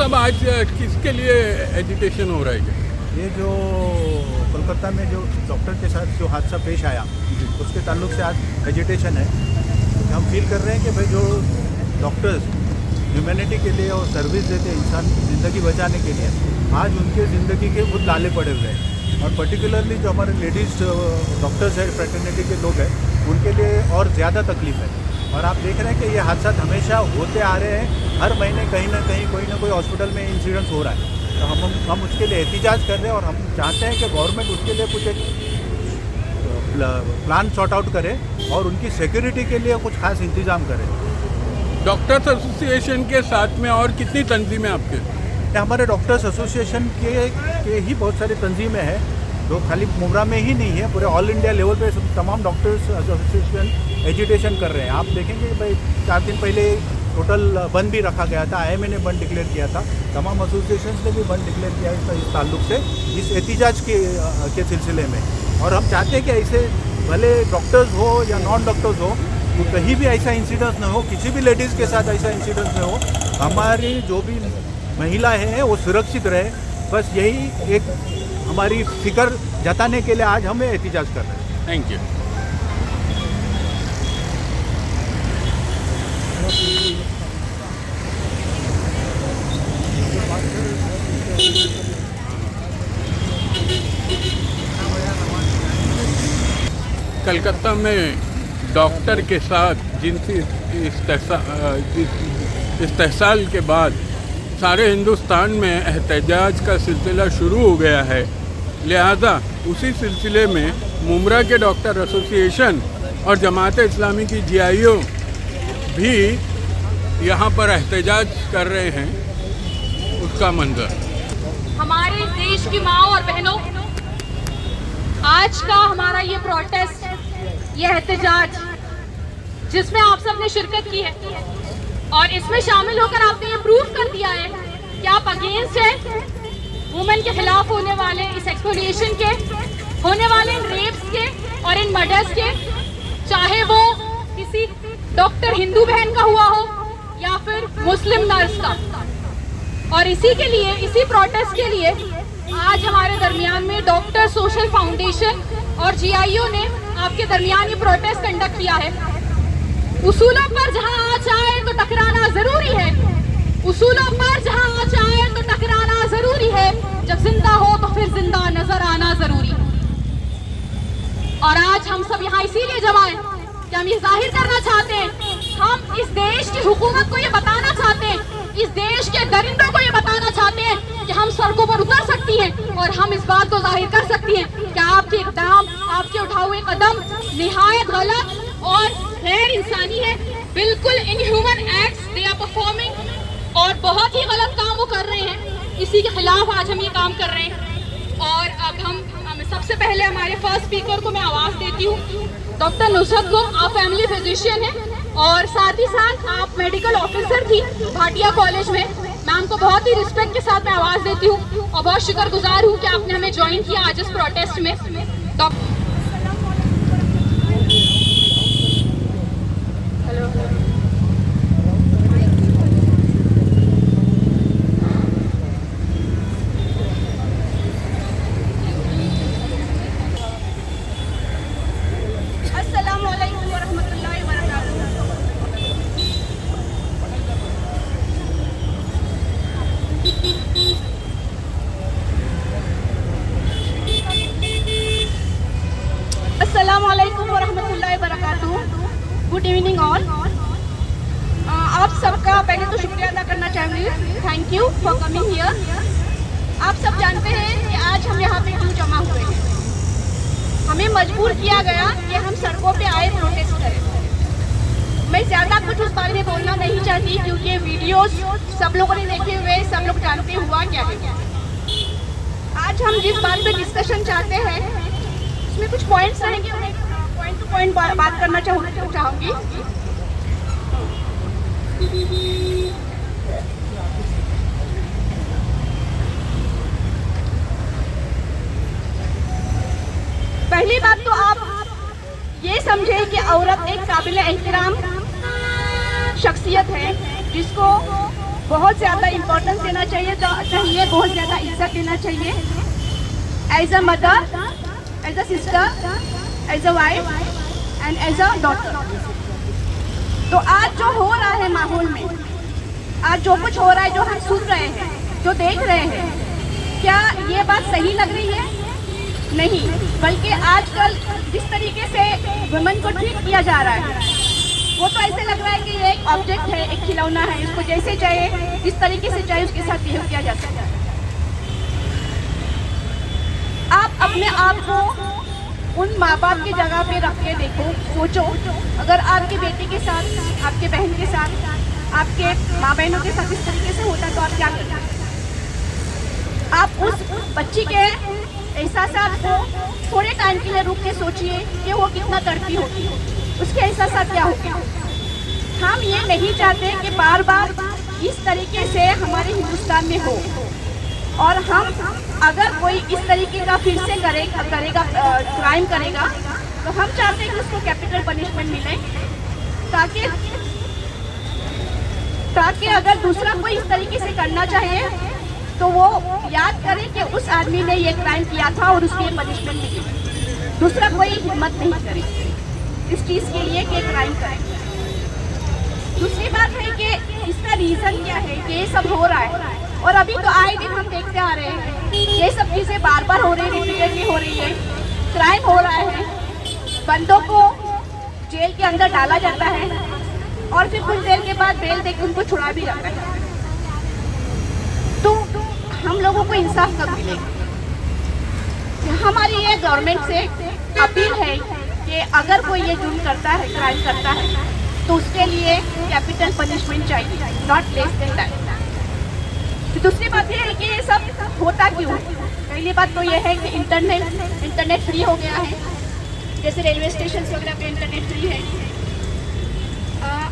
साहब आज किसके लिए एजिटेशन हो रहा है? ये जो कोलकाता में जो डॉक्टर के साथ जो हादसा पेश आया उसके ताल्लुक से आज एजिटेशन है। हम फील कर रहे हैं कि भाई जो डॉक्टर्स ह्यूमैनिटी के लिए और सर्विस देते हैं इंसान की ज़िंदगी बचाने के लिए, आज उनके ज़िंदगी के बहुत लाले पड़े हुए हैं। और पर्टिकुलरली जो हमारे लेडीज़ डॉक्टर्स है, फ्रेटर्निटी के लोग हैं, उनके लिए और ज़्यादा तकलीफ है। और आप देख रहे हैं कि ये हादसा हमेशा होते आ रहे हैं, हर महीने कहीं ना कहीं कोई ना कोई हॉस्पिटल में इंसिडेंस हो रहा है। तो हम उसके लिए एहतिजाज कर रहे हैं और हम चाहते हैं कि गवर्नमेंट उसके लिए कुछ एक प्लान सॉर्ट आउट करे और उनकी सिक्योरिटी के लिए कुछ खास इंतजाम करे। डॉक्टर्स एसोसिएशन के साथ में और कितनी तंजीमें आपके? हमारे डॉक्टर्स एसोसिएशन के ही बहुत सारी तंजीमें हैं, जो खाली मुमरा में ही नहीं है, पूरे ऑल इंडिया लेवल पे तमाम डॉक्टर्स एसोसिएशन एजुटेशन कर रहे हैं। आप देखेंगे भाई 4 दिन पहले टोटल बंद भी रखा गया था, IMA ने बंद डिक्लेयर किया था, तमाम एसोसिएशन ने भी बंद डिक्लेयर किया इस ताल्लुक से, इस एहतिजाज के सिलसिले में। और हम चाहते हैं कि ऐसे भले डॉक्टर्स हो या नॉन डॉक्टर्स हो, तो कहीं भी ऐसा इंसिडेंस न हो, किसी भी लेडीज़ के साथ ऐसा इंसिडेंस न हो, हमारी जो भी महिलाएं हैं वो सुरक्षित रहे। बस यही एक हमारी फिक्र जताने के लिए आज हमें एहतिजाज कर रहे हैं। Thank you. कलकत्ता में डॉक्टर के साथ जिनसी इस्तेहसाल के बाद सारे हिंदुस्तान में एहतजाज का सिलसिला शुरू हो गया है। लिहाजा उसी सिलसिले में मुमरा के डॉक्टर एसोसिएशन और जमात इस्लामी की GIO भी यहाँ पर एहतजाज कर रहे हैं। उसका मंजर हमारे देश की माँ और बहनों, आज का हमारा ये प्रोटेस्ट, ये एहतजाज जिसमें आप सब ने शिरकत की है और इसमें शामिल होकर आपने ये प्रूव कर दिया है कि आप अगेंस्ट है वुमेन के खिलाफ होने वाले इस एक्सप्लॉयटेशन के, होने वाले इन रेप्स के और इन मर्डर्स के, चाहे वो किसी डॉक्टर हिंदू बहन का हुआ हो या फिर मुस्लिम नर्स का। और इसी के लिए, इसी प्रोटेस्ट के लिए आज हमारे दरमियान में डॉक्टर सोशल फाउंडेशन और GIO ने आपके दरमियान ये प्रोटेस्ट कंडक्ट किया है। उसूलों पर जहां आँच आए तो टकराना जरूरी है, उसूलों पर जहां आँच आए तो टकराना जरूरी है, जब जिंदा हो तो फिर जिंदा नजर आना जरूरी। और आज हम सब यहाँ इसीलिए जमा हैं कि हम ये जाहिर करना चाहते हैं, हम इस देश की हुकूमत को ये बताना चाहते हैं, इस देश के दरिंदों को ये बताना चाहते हैं कि हम सड़कों पर उतर सकती हैं और हम इस बात को जाहिर कर सकती हैं कि आपके इक़दाम, आपके उठाए हुए कदम निहायत गलत और गैर इंसानी है, बिल्कुल inhuman acts they are performing और बहुत ही गलत काम वो कर रहे हैं। इसी के खिलाफ आज हम ये काम कर रहे हैं। और अब हम सबसे पहले हमारे फर्स्ट स्पीकर को मैं आवाज़ देती हूँ, डॉक्टर नुसरत को। आप फैमिली फिजिशियन हैं और साथ ही साथ आप मेडिकल ऑफिसर थी भाटिया कॉलेज में। मैम को बहुत ही रिस्पेक्ट के साथ मैं आवाज़ देती हूँ और बहुत शुक्रगुजार हूँ कि आपने हमें ज्वाइन किया आज इस प्रोटेस्ट में। अस्सलामुअलैकुम वरहमतुल्लाहि वबरकातुहू। Good evening all. आप सबका पहले तो शुक्रिया अदा करना चाहूँगी, thank you for coming here. आप सब जानते हैं कि आज हम यहाँ पे क्यों जमा हुए हैं। हमें मजबूर किया गया कि हम सड़कों पे आए, प्रोटेस्ट करें। मैं ज़्यादा कुछ उस बारे में बोलना नहीं चाहती क्योंकि ये वीडियोस सब लोगों ने देखे हुए, सब लोग जानते हुआ क्या है। आज हम जिस बात पे डिस्कशन चाहते हैं उसमें कुछ पॉइंट्स रहेंगे, पॉइंट टू पॉइंट बात करना चाहूँगी। पहली बात तो आप ये समझे कि औरत एक काबिल एहतराम शख्सियत है जिसको बहुत ज़्यादा इम्पोर्टेंस देना चाहिए, बहुत ज़्यादा इज्जत देना चाहिए। As a mother, as a sister, as a wife and as a daughter. तो आज जो हो रहा है माहौल में, आज जो कुछ हो रहा है, जो हम सुन रहे हैं, जो देख रहे हैं, क्या ये बात सही लग रही है? नहीं, बल्कि आजकल जिस तरीके से वुमेन को ट्रीट किया जा रहा है, वो तो ऐसे लग रहा है कि ये एक ऑब्जेक्ट है, एक खिलौना है, इसको जैसे चाहे, जिस तरीके से चाहे उसके साथ बिहेव किया जा सकता है। आप अपने आप को उन माँ बाप की जगह पे रख के देखो, सोचो, अगर आपकी बेटी के साथ, आपके बहन के साथ, आपके माँ बहनों के साथ इस तरीके से होता तो आप क्या करते? आप उस बच्ची के एहसासात को थोड़े टाइम के लिए रुक के सोचिए कि वो कितना तड़पी होगी, उसके एहसासात क्या होंगे। हम ये नहीं चाहते कि बार बार इस तरीके से हमारे हिंदुस्तान में हो, और हम अगर कोई इस तरीके का फिर से करेगा क्राइम करेगा, तो हम चाहते हैं कि उसको कैपिटल पनिशमेंट मिले, ताकि अगर दूसरा कोई इस तरीके से करना चाहे तो वो याद करे कि उस आदमी ने ये क्राइम किया था और उसकी पनिशमेंट मिली। दूसरा कोई हिम्मत नहीं करे इस चीज़ के लिए कि क्राइम करे। दूसरी बात है कि इसका रीज़न क्या है कि ये सब हो रहा है, और अभी तो आए दिन हम देखते आ रहे हैं ये सब चीज़ें बार बार हो रही है, रिपीटेडली हो रही है, क्राइम हो रहा है, बंदों को जेल के अंदर डाला जाता है और फिर कुछ देर के बाद बेल देकर उनको छुड़ा भी जाता है। तो हम लोगों को इंसाफ कब मिलेगा? हमारी ये गवर्नमेंट से अपील है कि अगर कोई ये जुर्म करता है, क्राइम करता है, तो उसके लिए कैपिटल पनिशमेंट चाहिए, नॉट लेस देन दैट। दूसरी बात ये है कि ये सब होता क्यों है? पहली बात तो ये है कि इंटरनेट फ्री हो गया है, जैसे रेलवे स्टेशन वगैरह पे इंटरनेट फ्री है।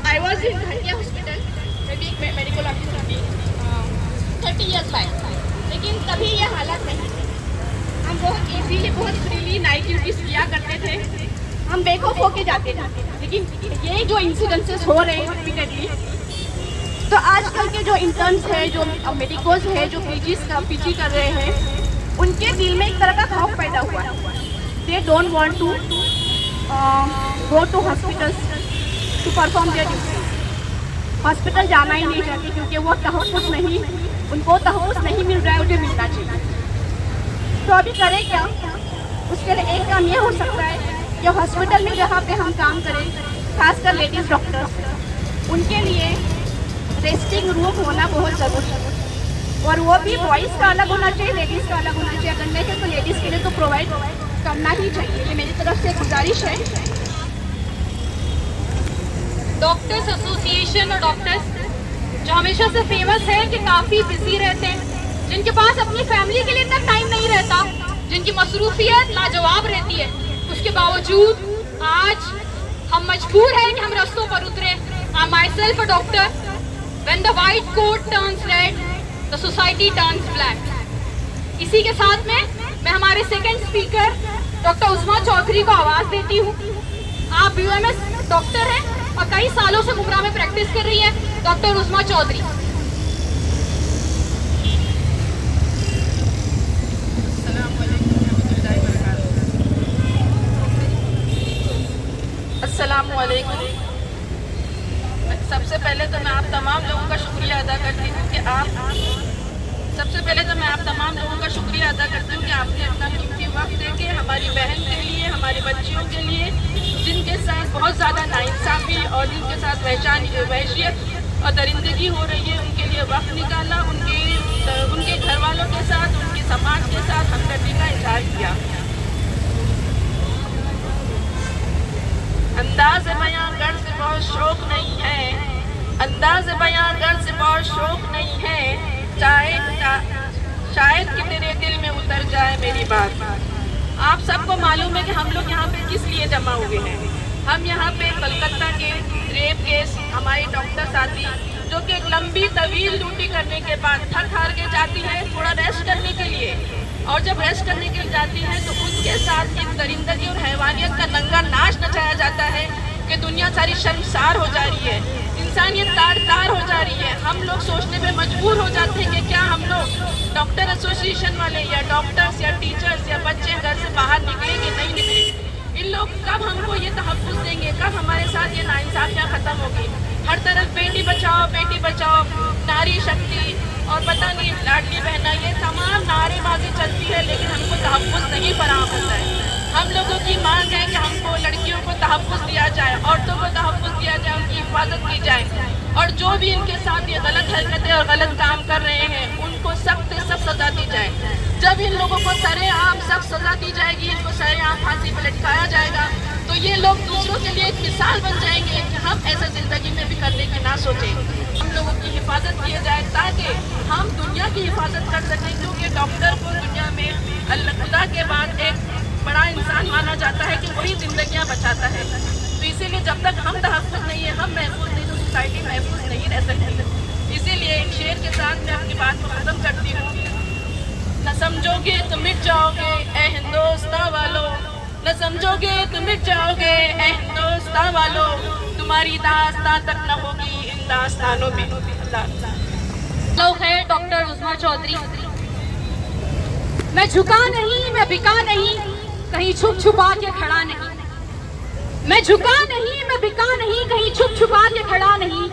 आई वॉज इन घटिया हॉस्पिटल, मेडिकल ऑफिसर थी 30 ईयर्स बैक, लेकिन तभी ये हालत नहीं थी। हम बहुत इजीली, बहुत फ्रीली नाइट ड्यूटीज किया करते थे, हम बेखौफ होके जाते थे। लेकिन ये जो इंसिडेंसेस हो रहे हैं रिपीटेडली, तो आजकल के जो इंटर्न्स हैं, जो मेडिकोज हैं, जो पीजी कर रहे हैं, उनके दिल में एक तरह का खौफ पैदा हुआ है। They don't want to go to hospitals to perform their duty. Hospital जाना ही नहीं चाहते क्योंकि वो उनको तहफ़्फ़ुज़ नहीं मिल रहा है, उन्हें मिलना चाहिए। तो अभी करें क्या? उसके लिए एक काम ये हो सकता है कि हॉस्पिटल में जहाँ पे हम काम करें, खासकर लेडीज़ डॉक्टर्स, उनके लिए रेस्टिंग रूम होना बहुत ज़रूरी है, और वो भी बॉयज़ का अलग होना चाहिए, लेडीज़ का अलग होना चाहिए। अगर नहीं है तो लेडीज़ के लिए तो प्रोवाइड करना ही चाहिए। ये मेरी तरफ से गुजारिश है। डॉक्टर्स एसोसिएशन और डॉक्टर्स जो हमेशा से फेमस है कि काफ़ी बिजी रहते हैं, जिनके पास अपनी फैमिली के लिए इतना टाइम नहीं रहता, जिनकी मसरूफियत लाजवाब रहती है, उसके बावजूद आज हम मजबूर हैं कि हम रास्तों पर उतरे। I myself a doctor, when the white coat turns red the society turns black. इसी के साथ में मैं हमारे second speaker doctor Usma Chaudhary को आवाज़ देती हूँ। आप यूएमएस डॉक्टर हैं और कई सालों से मुमरा में प्रैक्टिस कर रही है, डॉक्टर उस्मा चौधरी। अस्सलामुअलैकुम। सबसे पहले तो मैं आप तमाम लोगों का शुक्रिया अदा करती हूँ कि आपने अपना कीमती वक्त देके हमारी बहन के लिए, हमारी बच्चियों के लिए, जिनके साथ बहुत ज़्यादा नाइंसाफ़ी और जिनके साथ वहशियत और दरिंदगी हो रही है, उनके लिए वक्त निकाला, उनके घर वालों के साथ, उनके समाज के साथ हमदर्दी का इजहार किया। अंदाज़ बयां गर्ज से बहुत शौक नहीं है, अंदाज़ बयां गर्ज से बहुत शौक नहीं है, शायद कि तेरे दिल में उतर जाए मेरी बात। आप सबको मालूम है कि हम लोग यहाँ पे किस लिए जमा हुए हैं। हम यहाँ पे कलकत्ता के रेप केस, हमारी डॉक्टर साथी जो कि एक लंबी तवील ड्यूटी करने के बाद थक हार के जाती है थोड़ा रेस्ट करने के लिए, और जब रेस्ट करने के लिए जाती है तो उसके साथ एक दरिंदगी और हैवानियत का नंगा नाच नचाया जाता है कि दुनिया सारी शर्मसार हो जा रही है। इन इंसानियत तार तार हो जा रही है। हम लोग सोचने पे मजबूर हो जाते हैं कि क्या हम लोग डॉक्टर एसोसिएशन वाले या डॉक्टर्स या टीचर्स या बच्चे घर से बाहर निकलेंगे, नहीं निकलेंगे। इन लोग कब हमको ये तहफ़्फ़ुज़ देंगे, कब हमारे साथ ये नाइंसाफ़ियाँ ख़त्म होगी। हर तरफ बेटी बचाओ, नारी शक्ति और पता नहीं लाडली बहना, ये तमाम नारेबाजी चलती है, लेकिन हमको तहफ़्फ़ुज़ नहीं फराहम होता है। हम लोगों की मांग है कि हमको लड़कियों को तहफ़्फ़ुज़ दिया जाए, औरतों को तहफ़्फ़ुज़ दिया जाए, उनकी हिफाजत की जाए, और जो भी इनके साथ ये गलत हरकतें और गलत काम कर रहे हैं उनको सख्त से सख्त सज़ा दी जाए। जब इन लोगों को सरेआम सख्त सज़ा दी जाएगी, इनको सरेआम फांसी पर लटकाया जाएगा, तो ये लोग दूसरों के लिए एक मिसाल बन जाएंगे कि हम ऐसा ज़िंदगी में भी करने की ना सोचें। हम लोगों की हिफाजत किए जाए ताकि हम दुनिया की हिफाजत कर सकें, क्योंकि डॉक्टर को दुनिया में अल्लाह खुदा के बाद एक बड़ा इंसान माना जाता है कि वही ज़िंदगियाँ बचाता है। तो इसीलिए जब तक हम तहफ़्फ़ुज़ नहीं है, हम महफूज नहीं, तो सोसाइटी महफूज नहीं रह सकती। इसीलिए एक शेर के साथ मैं अपनी बात को ख़त्म करती हूँ। न समझोगे तो मिट जाओगे ए हिंदुस्तान वालों, न समझोगे तो मिट जाओगे ए हिंदुस्तान वालों, तुम्हारी दास्तान तक न होगी इन दास्तानों में। लोग है डॉक्टर उस्मा चौधरी। मैं झुका नहीं, मैं बिका नहीं, कहीं छुप छुपा के खड़ा नहीं। मैं झुका नहीं, मैं बिका नहीं, कहीं छुप छुपा के खड़ा नहीं।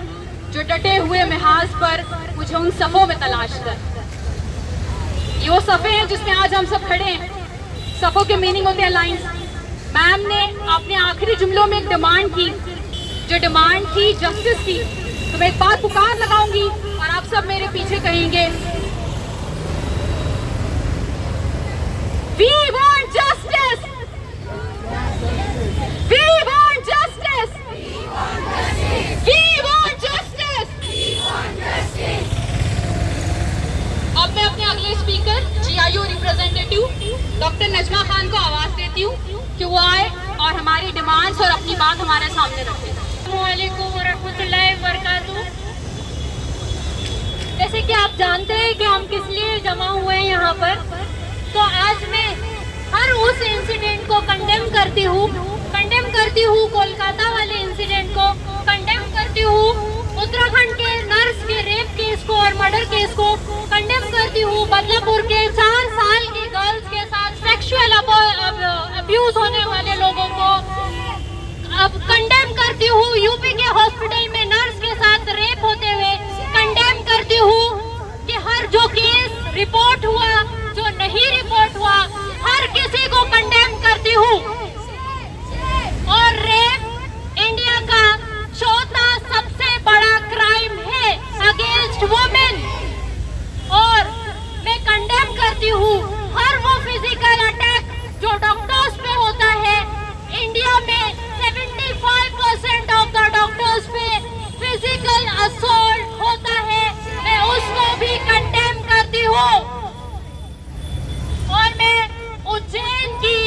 जो डटे हुए महराज पर मुझे उन सफ़ों में तलाश कर। ये वो सफ़े हैं जिसमें आज हम सब खड़े हैं। सफ़ों के मीनिंग होते हैं लाइंस। मैम ने अपने आखिरी जुमलों में एक डिमांड की, जो डिमांड थी जस्टिस की। तो मैं एक बात पुकार लगाऊंगी और आप सब मेरे पीछे कहेंगे, We want justice! We want justice! We want justice! अब मैं अपने अगले speaker GIO representative doctor Najma Khan को आवाज देती हूँ कि वो आए और हमारी डिमांड्स और अपनी बात हमारे सामने रखें। अस्सलामुअलैकुम वरहमतुल्लाहि वबरकातुहू। जैसे कि आप जानते हैं कि हम किस लिए जमा हुए हैं यहाँ पर, तो आज मैं हर उस इंसिडेंट को कंडेम करती हूँ, कोलकाता वाले इंसिडेंट को कंडेम करती हूँ, उत्तराखंड के नर्स के रेप केस को और मर्डर केस को कंडेम करती हूँ, बदलापुर के 4 साल की गर्ल्स के साथ सेक्सुअल अब्यूज होने वाले लोगों को अब कंडेम करती हूँ, यूपी के हॉस्पिटल में नर्स के साथ रेप होते हुए कंडेम करती हूँ कि हर जो केस रिपोर्ट हुआ, जो नहीं रिपोर्ट हुआ, हर किसी को कंडेम करती हूँ। और रेप इंडिया का चौथा सबसे बड़ा क्राइम है अगेंस्ट वुमेन। और मैं कंडेम करती हूँ हर वो फिजिकल अटैक जो डॉक्टर्स पे होता है। इंडिया में 75% ऑफ द डॉक्टर्स पे फिजिकल असॉल्ट होता है, मैं उसको भी कंडेम करती हूँ। और मैं उज्जैन की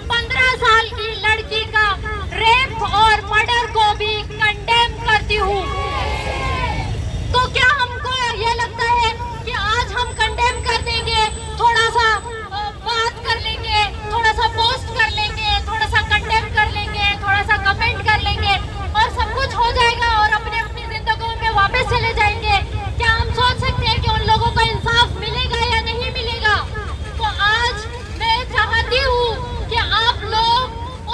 15 साल की लड़की का रेप और मर्डर को भी कंडेम करती हूँ। तो क्या हमको ये लगता है कि आज हम कंडेम कर देंगे, थोड़ा सा बात कर लेंगे, थोड़ा सा पोस्ट कर लेंगे, थोड़ा सा कंडेम कर लेंगे, थोड़ा सा कमेंट कर लेंगे और सब कुछ हो जाएगा और अपने अपनी जिंदगी में वापस चले जाएंगे? क्या हम सोच सकते हैं कि उन लोगों को इंसाफ मिलेगा या नहीं मिलेगा? तो आज मैं चाहती हूँ कि आप लोग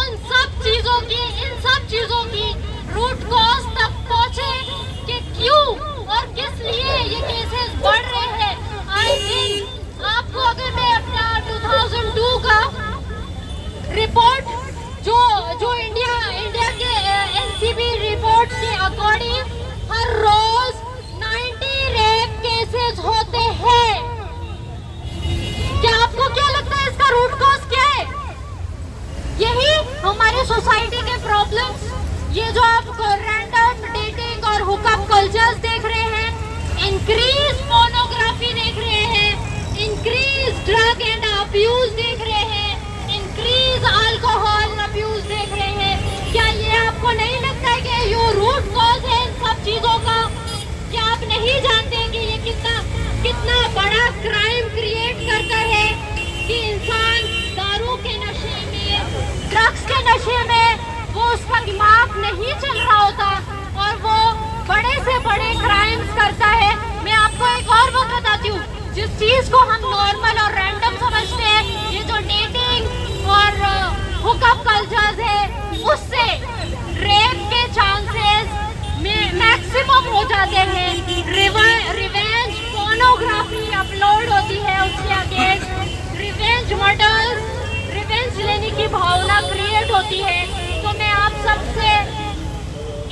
उन सब चीजों की, इन सब चीजों की रूट कॉज तक पहुँचे कि क्यों और किस लिए ये केसेस बढ़ रहे हैं। आई थिंक आपको अगर मैं अपना 2002 का रिपोर्ट जो इंडिया के NCB रिपोर्ट के अकॉर्डिंग हर रोज 90 रेप केसेस होते हैं। क्या आपको क्या लगता है इसका रूट कॉज क्या है? यही हमारे सोसाइटी के प्रॉब्लम्स, ये जो आप रैंडम डेटिंग और हुकअप कल्चर्स देख रहे हैं, इंक्रीज पोर्नोग्राफी देख रहे हैं, इंक्रीज ड्रग एंड अब्यूज देख रहे हैं, इंक्रीज अल्कोहल अब्यूज देख रहे हैं, क्या ये आपको नहीं लगता है कि ये रूट कॉज है इन सब चीजों का? क्या आप नहीं जानते कि ये कितना बड़ा क्राइम क्रिएट करता है कि इंसान दारू के नशे में, ड्रग्स के नशे में, वो उसका दिमाग नहीं चल रहा होता और वो बड़े बड़े क्राइम्स करता है। मैं आपको एक और बात बताती हूँ, जिस चीज को हम नॉर्मल और रैंडम समझते हैं, ये जो डेटिंग और हुकअप कल्चर्स है, उससे रेप के चांसेस मैक्सिमम हो जाते हैं। रिवेंज पोर्नोग्राफी अपलोड होती है उसके अगेंस्ट, रिवेंज मर्डर्स, रिवेंज लेने की भावना क्रिएट होती है। तो मैं आप सबसे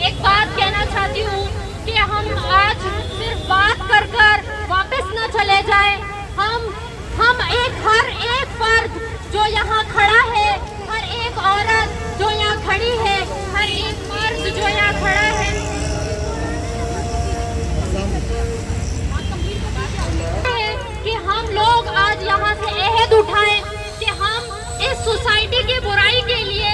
एक बात कहना चाहती हूँ कि हम आज सिर्फ बात कर कर वापस न चले जाए। हम हर एक फर्द जो यहाँ खड़ा है, हर एक औरत जो यहाँ खड़ी है, हर एक मर्द जो यहाँ खड़ा है, कि हम लोग आज यहाँ से अहद उठाएं कि हम इस सोसाइटी की बुराई के लिए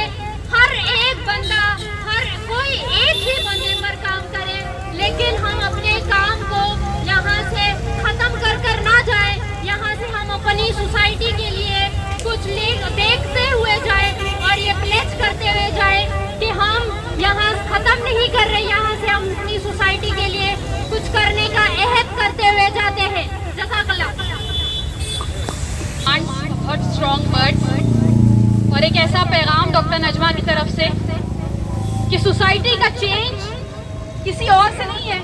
हर एक बंदा, हर कोई एक ही बंदे पर काम करे, लेकिन हम अपने काम को यहाँ से खत्म कर कर ना जाए। यहाँ से हम अपनी सोसाइटी के लिए कुछ देखते हुए जाए और ये प्लेज करते हुए जाए कि हम यहाँ खत्म नहीं कर रहे, यहाँ से हम अपनी सोसाइटी के लिए कुछ करने का अहद करते हुए जाते हैं। जज़ाकल्लाह। बहुत स्ट्रॉन्ग वर्ड्स और एक ऐसा पैगाम डॉक्टर नजमा की तरफ से कि सोसाइटी का चेंज किसी और से नहीं है।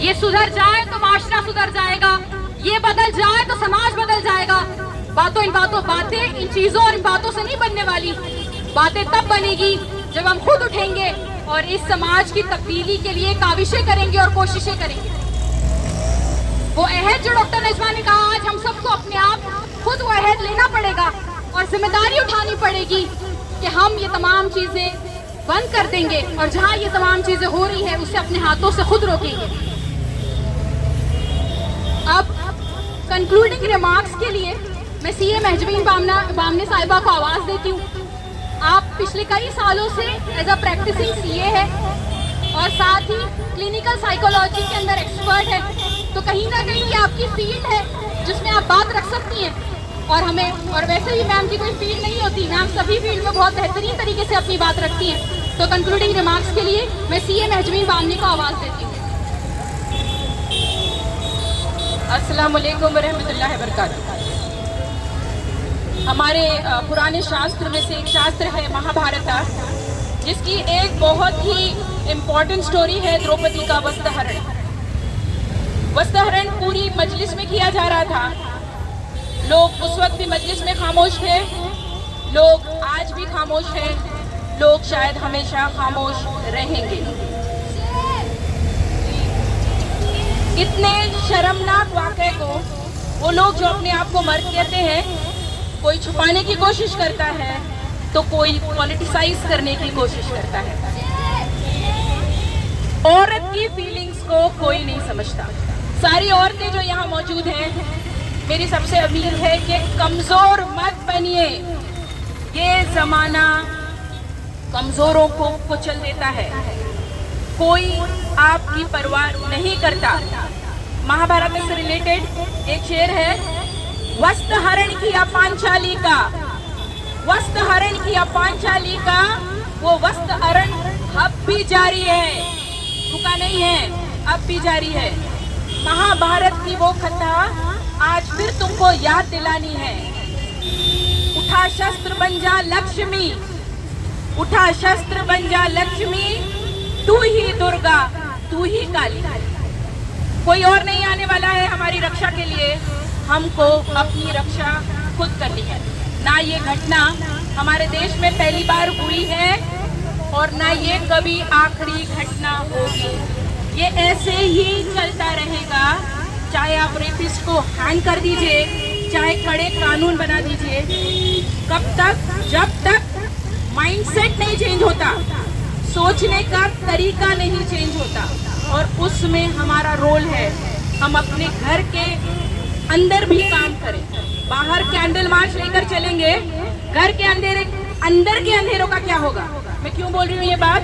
ये सुधर जाए तो माशरा सुधर जाएगा, ये बदल जाए तो समाज बदल जाएगा। बातें इन चीजों और इन बातों से नहीं बनने वाली। बातें तब बनेगी जब हम खुद उठेंगे और इस समाज की तब्दीली के लिए काविशें करेंगे और कोशिशें करेंगे। वो अहद जो डॉक्टर नजमा ने कहा, आज हम सबको अपने आप खुद वो अहद लेना पड़ेगा और जिम्मेदारी उठानी पड़ेगी कि हम ये तमाम चीजें बंद कर देंगे और जहां ये तमाम चीजें हो रही है उसे अपने हाथों से खुद रोकेंगे। अब कंक्लूडिंग रिमार्क्स के लिए मैं सीए महजबीन बामने साहिबा को आवाज देती हूँ। आप पिछले कई सालों से एज अ प्रैक्टिसिंग सीए है और साथ ही क्लिनिकल साइकोलॉजी के अंदर एक्सपर्ट है, तो कहीं ना कहीं ये आपकी फील्ड है जिसमें आप बात रख सकती हैं। और वैसे भी मैम की कोई फील्ड नहीं होती, मैम सभी फील्ड में बहुत बेहतरीन तरीके से अपनी बात रखती हैं। तो कंक्लूडिंग रिमार्क्स के लिए मैं सीए महजबीन बामने को आवाज़ देती हूँ। अस्सलाम वालेकुम रहमतुल्लाहि व बरकातहू। हमारे पुराने शास्त्र में से एक शास्त्र है महाभारत, जिसकी एक बहुत ही इम्पोर्टेंट स्टोरी है द्रौपदी का वस्त्रहरण। वस्त्रहरण पूरी मजलिस में किया जा रहा था। लोग उस वक्त भी मजलिस में खामोश थे, लोग आज भी खामोश हैं, लोग शायद हमेशा खामोश रहेंगे। इतने शर्मनाक वाक़े को वो लोग जो अपने आप को मर्द कहते हैं, कोई छुपाने की कोशिश करता है तो कोई पॉलिटिसाइज करने की कोशिश करता है। औरत की फीलिंग्स को कोई नहीं समझता। सारी औरतें जो यहाँ मौजूद हैं, मेरी सबसे अपील है कि कमजोर मत बनिए। ये जमाना कमजोरों को कुचल देता है, कोई आपकी परवाह नहीं करता। महाभारत से रिलेटेड एक शेर है, वस्त्रहरण किया पांचाली का, वस्त्रहरण किया पांचाली का, वो वस्त्रहरण अब भी जारी है, रुका नहीं है, अब भी जारी है। महाभारत की वो कथा आज फिर तुमको याद दिलानी है। उठा शस्त्र बन जा लक्ष्मी, उठा शस्त्र बन जा लक्ष्मी, तू ही दुर्गा, तू ही काली। कोई और नहीं आने वाला है हमारी रक्षा के लिए, हमको अपनी रक्षा खुद करनी है। ना ये घटना हमारे देश में पहली बार हुई है और ना ये कभी आखिरी घटना होगी। ये ऐसे ही चलता रहेगा, चाहे आप रेपिस्ट को हैंग कर दीजिए, चाहे कड़े कानून बना दीजिए। कब तक? जब तक माइंडसेट नहीं चेंज होता, सोचने का तरीका नहीं चेंज होता। और उसमें हमारा रोल है, हम अपने घर के अंदर भी काम करें। बाहर कैंडल मार्च लेकर चलेंगे, घर के अंदर के अंधेरों का क्या होगा? मैं क्यों बोल रही हूँ ये बात?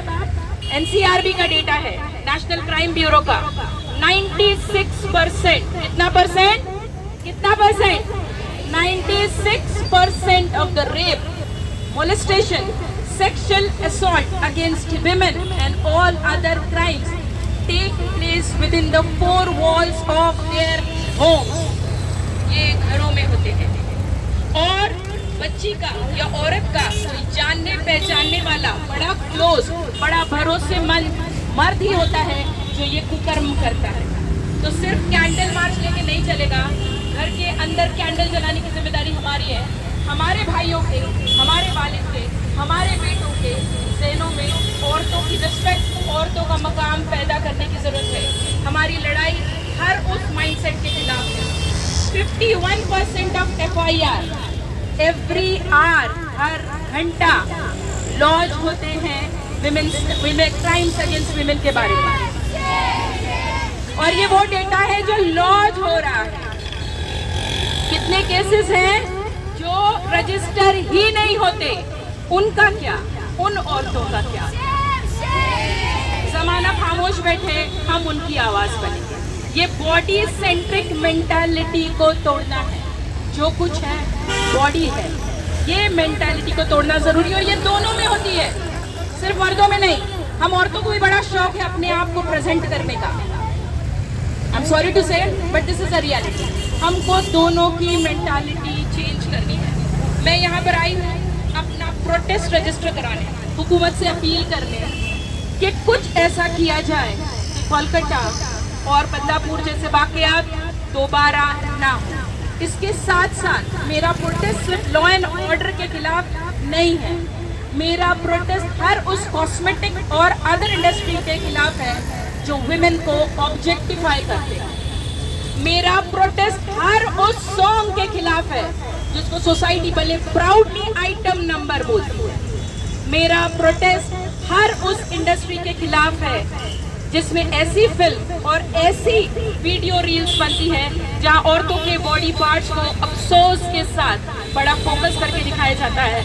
एनसीआरबी का डेटा है, नेशनल क्राइम ब्यूरो का, 96% कितना percent? 96% of the rape, molestation, sexual assault against women and all other crimes take place within the four walls of their homes. ये घरों में होते हैं। और बच्ची का या औरत का कोई जानने पहचानने वाला बड़ा क्लोज, बड़ा भरोसेमंद मर्द ही होता है जो ये कुकर्म करता है। तो सिर्फ कैंडल मार्च लेके नहीं चलेगा, घर के अंदर कैंडल जलाने की जिम्मेदारी हमारी है। हमारे भाइयों के, हमारे वालिद के, हमारे बेटों के ज़हनों में औरतों की रिस्पेक्ट, औरतों का मकाम पैदा करने की ज़रूरत है। हमारी लड़ाई हर उस माइंडसेट के खिलाफ है। 51% ऑफ FIR एवरी आवर, हर घंटा लॉन्च होते हैं विमेन क्राइम्स अगेंस्ट विमेन के बारे में। और ये वो डेटा है जो लॉन्च हो रहा है। कितने केसेस हैं जो रजिस्टर ही नहीं होते, उनका क्या, उन औरतों का क्या? जमाना खामोश बैठे, हम उनकी आवाज बनेंगे। ये बॉडी सेंट्रिक मेंटालिटी को तोड़ना है। जो कुछ है बॉडी है, ये मेंटालिटी को तोड़ना जरूरी है। और ये दोनों में होती है, सिर्फ मर्दों में नहीं। हम औरतों को भी बड़ा शौक है अपने आप को प्रेजेंट करने का। आई एम सॉरी टू से but this is a reality. हमको दोनों की मेंटालिटी चेंज करनी है। मैं यहाँ पर आई हूँ अपना प्रोटेस्ट रजिस्टर कराने, हुकूमत से अपील करने कि कुछ ऐसा किया जाए कि कोलकाता और बदलापुर जैसे वाकयात दोबारा ना हो। इसके साथ साथ मेरा प्रोटेस्ट सिर्फ लॉ एंड ऑर्डर के खिलाफ नहीं है। मेरा प्रोटेस्ट हर उस कॉस्मेटिक और अदर इंडस्ट्री के खिलाफ है जो वुमेन को ऑब्जेक्टिफाई करते हैं। मेरा प्रोटेस्ट हर उस सॉन्ग के खिलाफ है जिसको सोसाइटी भले प्राउडली आइटम नंबर बोलती है। मेरा प्रोटेस्ट हर उस इंडस्ट्री के खिलाफ है जिसमें ऐसी फिल्म और ऐसी वीडियो रील्स बनती है जहां औरतों के बॉडी पार्ट्स को अफसोस के साथ बड़ा फोकस करके दिखाया जाता है।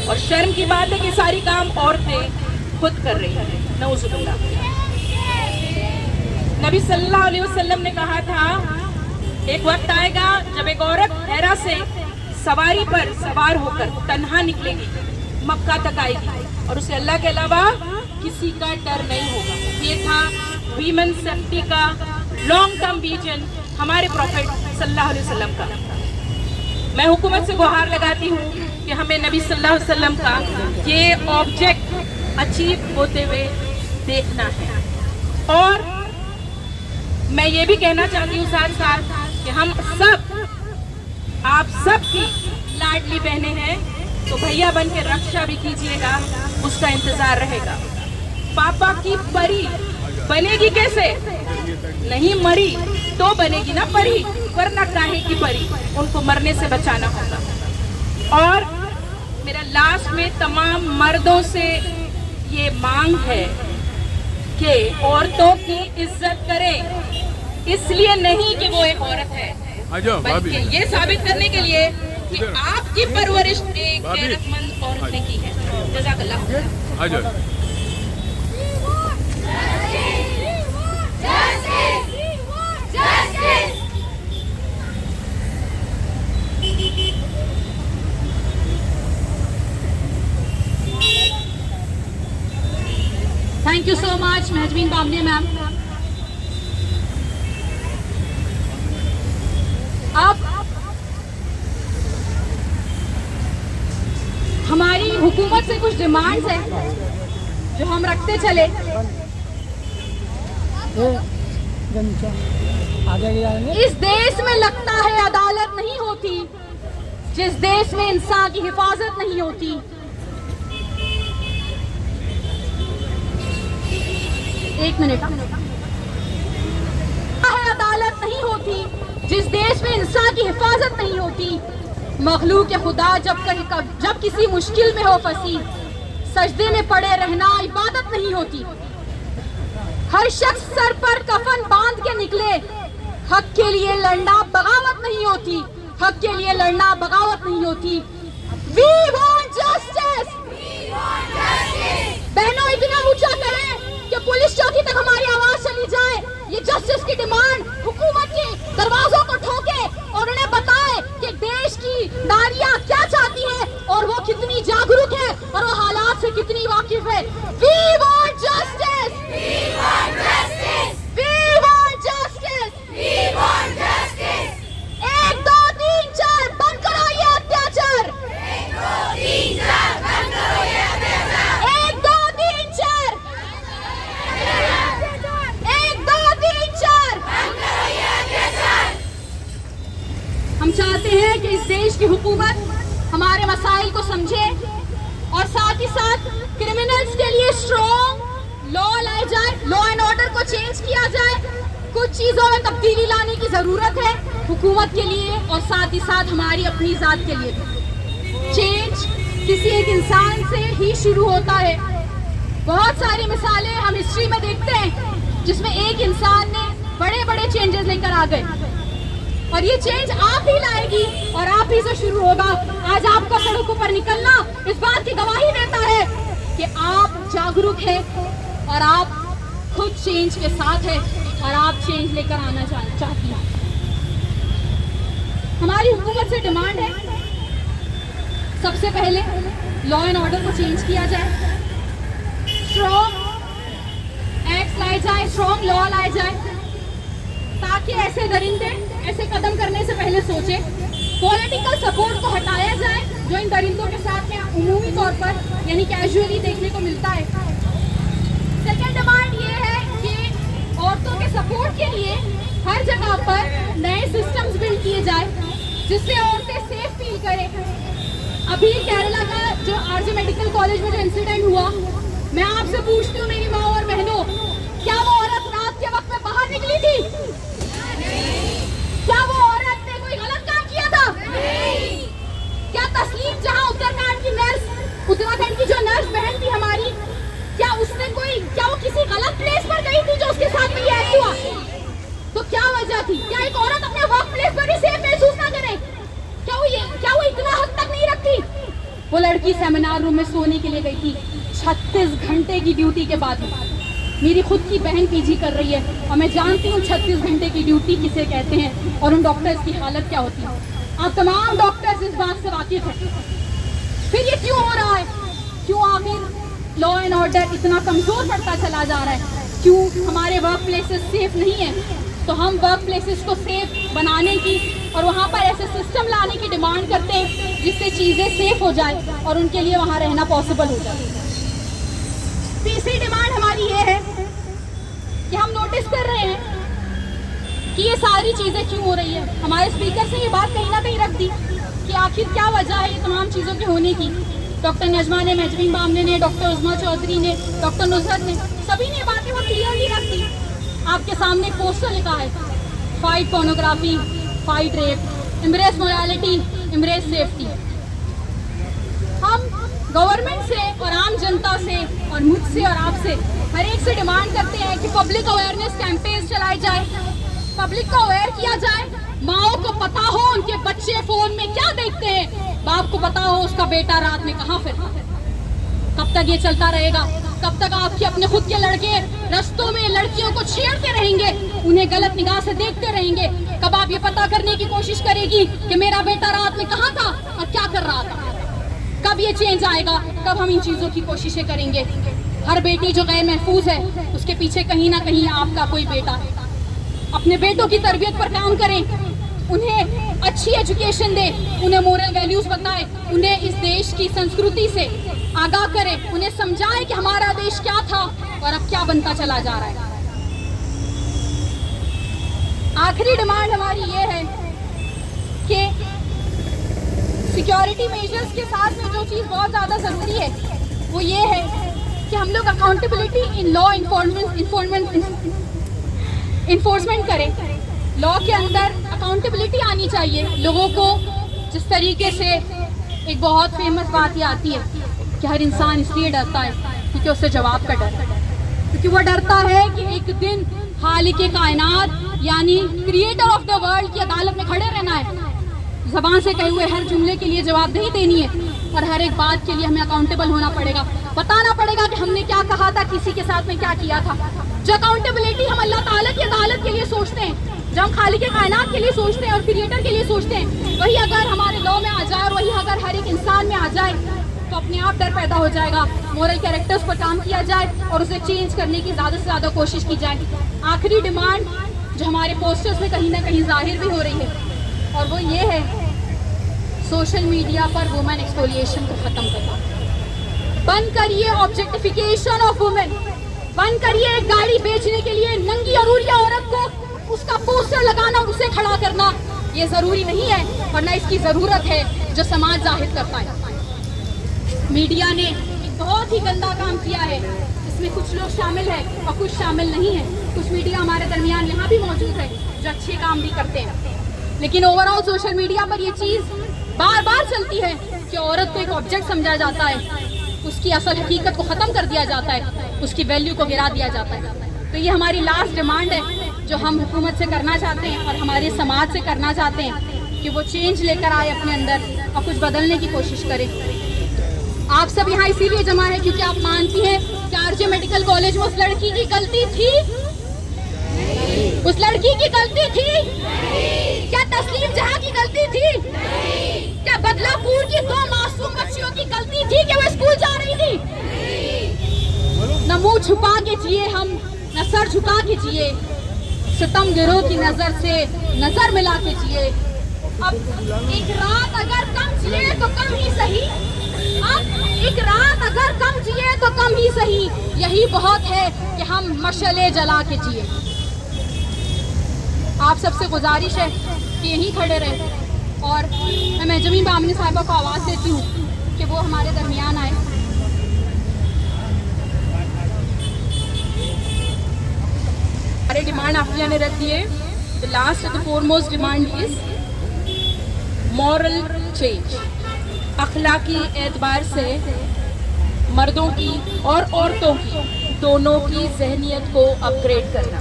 और शर्म की बात है कि सारी काम औरतें खुद कर रही हैं। नऊजुबिल्लाह। नबी सल्लल्लाहु अलैहि वसल्लम ने कहा था, एक वक्त आएगा जब एक औरत हेरा से सवारी पर सवार होकर तन्हा निकलेगी, मक्का तक आएगी और उसे अल्लाह के अलावा किसी का डर नहीं होगा। ये था वीमेन सेफ्टी का लॉन्ग टर्म विजन हमारे प्रॉफेट सल्लल्लाहु अलैहि वसल्लम का। मैं हुकूमत से गुहार लगाती हूँ कि हमें नबी सल्लल्लाहु अलैहि वसल्लम का ये ऑब्जेक्ट अचीव होते हुए देखना है। और मैं ये भी कहना चाहती हूँ साथ साथ कि हम सब, आप सब की लाडली बहनें हैं, तो भैया बन के रक्षा भी कीजिएगा, उसका इंतजार रहेगा। पापा की परी बनेगी कैसे? नहीं मरी तो बनेगी ना परी, वरना काहे की परी? उनको मरने से बचाना होगा। और मेरा लास्ट में तमाम मर्दों से ये मांग है कि औरतों की इज्जत करें, इसलिए नहीं कि वो एक औरत है, बल्कि ये साबित करने के लिए कि आपकी परवरिश एक गैरतमंद औरत ने की है। जज़ाकल्लाह। Thank you so much Mahjabeen Bamni ma'am. अब हमारी हुकूमत से कुछ डिमांड्स हैं जो हम रखते चले। इस देश में लगता है अदालत नहीं होती, जिस देश में इंसान की हिफाजत नहीं होती। एक मिनट। अदालत नहीं होती जिस देश में इंसान की हिफाजत नहीं होती। मखलूक खुदा जब किसी मुश्किल में हो फंसी, सजदे में पड़े रहना इबादत नहीं होती। हर शख्स सर पर कफन बांध के निकले, हक के लिए लड़ना बगावत नहीं होती, हक के लिए लड़ना बगावत नहीं होती। We want justice। बहनों इतना ऊंचा करें कि पुलिस चौकी तक हमारी आवाज चली जाए। ये जस्टिस की डिमांड हुकूमत के दरवाजों को ठोके और उन्हें बताए कि देश की नारियां क्या चाहती हैं और वो कितनी जागरूक है और वो हालात से कितनी वाकिफ है। We want justice। We want justice। साथ ही साथ क्रिमिनल्स के लिए स्ट्रॉन्ग लॉ लाया जाए, लॉ एंड ऑर्डर को चेंज किया जाए। कुछ चीज़ों में तब्दीली लाने की ज़रूरत है हुकूमत के लिए और साथ ही साथ हमारी अपनी ज़ात के लिए भी। चेंज किसी एक इंसान से ही शुरू होता है। बहुत सारी मिसालें हम हिस्ट्री में देखते हैं जिसमें एक इंसान ने बड़े बड़े चेंजेस लेकर आ गए और ये चेंज आप ही लाएगी और आप ही से शुरू होगा। आज आपका सड़कों पर निकलना इस बात की गवाही देता है कि आप जागरूक हैं और आप खुद चेंज के साथ हैं और आप चेंज लेकर आना चाहती हैं। हमारी हुकूमत से डिमांड है सबसे पहले लॉ एंड ऑर्डर को चेंज किया जाए, स्ट्रॉन्ग एक्ट लाए जाए, स्ट्रॉन्ग लॉ लाए जाए ताकि ऐसे दरिंदे ऐसे कदम करने से पहले सोचे। पॉलिटिकल सपोर्ट को हटाया जाए जो इन दरिंदों के साथ में उमूमी तौर पर यानी कैजुअली देखने को मिलता है। सेकेंड डिमांड ये है कि औरतों के सपोर्ट के लिए हर जगह पर नए सिस्टम्स बिल्ड किए जाए जिससे औरतें सेफ फील करें। अभी केरला का जो आरजे मेडिकल कॉलेज में जो इंसिडेंट हुआ, मैं आपसे पूछती हूँ मेरी माँ और बहनों, क्या वो औरत रात के वक्त में बाहर निकली थी? क्या वो औरत ने कोई गलत काम किया था? क्या तस्लीम जहां उत्तराखंड की नर्स, उत्तराखंड की जो नर्स बहन थी हमारी, क्या वो किसी गलत प्लेस पर गई थी जो उसके साथ में ये एक्ट हुआ? तो क्या वजह थी? क्या एक औरत अपने वर्क प्लेस पर भी सेफ महसूस ना करे? क्या वो इतना हद तक नहीं रखती? वो लड़की सेमिनार रूम में सोने के लिए गई थी 36 घंटे की ड्यूटी के बाद। मेरी खुद की बहन पीजी कर रही है और मैं जानती हूँ 36 घंटे की ड्यूटी किसे कहते हैं और उन डॉक्टर्स की हालत क्या होती है। आप तमाम डॉक्टर्स इस बात से वाकिफ हैं। फिर ये क्यों हो रहा है? क्यों आखिर लॉ एंड ऑर्डर इतना कमज़ोर पड़ता चला जा रहा है? क्यों हमारे वर्क प्लेसेस सेफ नहीं है? तो हम वर्क प्लेसेस को सेफ बनाने की और वहाँ पर ऐसे सिस्टम लाने की डिमांड करते हैं जिससे चीज़ें सेफ हो जाए और उनके लिए वहाँ रहना पॉसिबल हो जाए। तीसरी डिमांड हमारी ये है कि हम नोटिस कर रहे हैं कि ये सारी चीज़ें क्यों हो रही है। हमारे स्पीकर से ये बात कहीं ना कहीं रख दी कि आखिर क्या वजह है ये तमाम चीज़ों के होने की। डॉक्टर नजमा ने, मेजरीन बामने ने, डॉक्टर उज़मा चौधरी ने, डॉक्टर नुसरत ने, सभी ने बातें बहुत क्लियरली रख दी। आपके सामने पोस्टर लिखा है, fight pornography, fight rape, embrace morality, embrace safety. हम गवर्नमेंट से और आम जनता से और मुझसे और आपसे हर एक से डिमांड करते हैं कि पब्लिक अवेयरनेस कैंपेन चलाए जाए, पब्लिक को अवेयर किया जाए। माओ को पता हो उनके बच्चे फोन में क्या देखते हैं, बाप को पता हो उसका बेटा रात में कहाँ फिरता है। कब तक ये चलता रहेगा? कब तक आपके अपने खुद के लड़के रास्तों में लड़कियों को छेड़ते रहेंगे, उन्हें गलत निगाह से देखते रहेंगे? कब आप ये पता करने की कोशिश करेगी कि मेरा बेटा रात में कहाँ था और क्या कर रहा था? कब ये चेंज आएगा? कब हम इन चीज़ों की कोशिशें करेंगे? हर बेटी जो गैर महफूज है उसके पीछे कहीं ना कहीं आपका कोई बेटा है। अपने बेटों की तरबियत पर काम करें, उन्हें अच्छी एजुकेशन दें, उन्हें मोरल वैल्यूज बताएं, उन्हें इस देश की संस्कृति से आगाह करें, उन्हें समझाएं कि हमारा देश क्या था और अब क्या बनता चला जा रहा है। आखिरी डिमांड हमारी ये है कि सिक्योरिटी मेजर्स के साथ में जो चीज़ बहुत ज़्यादा ज़रूरी है वो ये है कि हम लोग अकाउंटेबिलिटी इन लॉ इन्फोर्समेंट करें। लॉ के अंदर अकाउंटेबिलिटी आनी चाहिए लोगों को। जिस तरीके से एक बहुत फेमस बात ये आती है कि हर इंसान इसलिए डरता है क्योंकि उससे जवाब का डर है, क्योंकि वो डरता है कि एक दिन खालिक़े कायनात यानी क्रिएटर ऑफ द वर्ल्ड की अदालत में खड़े रहना है। ज़बान से कहे हुए हर जुमले के लिए जवाबदेही देनी है और हर एक बात के लिए हमें अकाउंटेबल होना पड़ेगा, बताना पड़ेगा कि हमने क्या कहा था, किसी के साथ में क्या किया था। जो अकाउंटेबिलिटी हम अल्लाह ताला की अदालत के लिए सोचते हैं, जब हम खालिक़े कायनात के लिए सोचते हैं और क्रिएटर के लिए सोचते हैं, वही अगर हमारे लॉ में आ जाए और वही अगर हर एक इंसान में आ जाए तो अपने आप डर पैदा हो जाएगा। मोरल कैरेक्टर्स पर काम किया जाए और उसे चेंज करने की ज़्यादा से ज़्यादा कोशिश की जाए। आखिरी डिमांड जो हमारे पोस्टर्स में कहीं ना कहीं जाहिर भी हो रही है और वो ये है, सोशल मीडिया पर वुमेन एक्सपोलिएशन को ख़त्म करना। बंद करिए ऑब्जेक्टिफिकेशन ऑफ वुमेन, बंद करिए एक गाड़ी बेचने के लिए नंगी अरूरिया औरत को उसका पोस्टर लगाना और उसे खड़ा करना। ये ज़रूरी नहीं है वरना इसकी ज़रूरत है जो समाज जाहिर करता है। मीडिया ने बहुत ही गंदा काम किया है। इसमें कुछ लोग शामिल हैं और कुछ शामिल नहीं है। कुछ मीडिया हमारे दरमियान यहाँ भी मौजूद है जो अच्छे काम भी करते हैं, लेकिन ओवरऑल सोशल मीडिया पर ये चीज़ बार बार चलती है कि औरत को एक ऑब्जेक्ट समझा जाता है, उसकी असल हकीकत को ख़त्म कर दिया जाता है, उसकी वैल्यू को गिरा दिया जाता है। तो ये हमारी लास्ट डिमांड है जो हम हुकूमत से करना चाहते हैं और हमारे समाज से करना चाहते हैं कि वो चेंज लेकर आए अपने अंदर और कुछ बदलने की कोशिश करें। आप सब यहाँ इसीलिए जमा है क्योंकि आप मानती हैं कि आरजे मेडिकल कॉलेज में उस लड़की की गलती थी? उस लड़की की गलती थी? क्या तस्लीम जहां की गलती थी? क्या बदलापुर की 2 मासूम बच्चियों की गलती थी कि वो स्कूल जा रही थी? न मुंह छुपा के जिए हम, न सर झुका के जिए, सितम गिरोह की नजर से नजर मिला के जिए। अब एक रात अगर कम जिए तो कम ही सही, अब एक रात अगर कम जिए तो कम ही सही, यही बहुत है कि हम मशले जला के जिए। आप सबसे गुजारिश है कि यहीं खड़े रहे और मैं जमीन बामनी साहिबा को आवाज़ देती हूँ कि वो हमारे दरमियान आए। हमारे डिमांड आफिया ने रख दिए। The last and the foremost demand is moral change. अखलाकी एतबार से मर्दों की और औरतों की दोनों की जहनियत को अपग्रेड करना।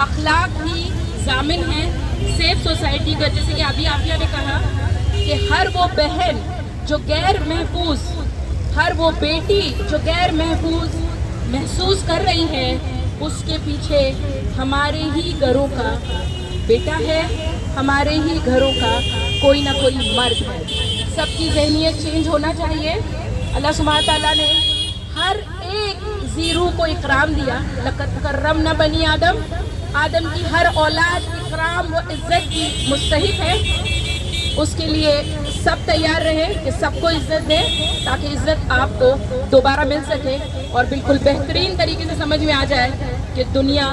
अखलाक ही जामिन है सेफ सोसाइटी का। जैसे कि अभी आफिया ने कहा कि हर वो बहन जो गैर महफूज, हर वो बेटी जो गैर महफूज महसूस कर रही है, उसके पीछे हमारे ही घरों का बेटा है, हमारे ही घरों का कोई ना कोई मर्द है। सबकी जहनियत चेंज होना चाहिए। अल्लाह सुब्हान ताला ने हर एक ज़ीरू को इकराम दिया। लक़द कर्रमना बनी आदम। आदम की हर औलाद इकराम व इज़्ज़त की मुस्तहिक है। उसके लिए सब तैयार रहे कि सबको इज़्ज़त दें ताकि इज़्ज़त आपको दोबारा मिल सके और बिल्कुल बेहतरीन तरीके से समझ में आ जाए कि दुनिया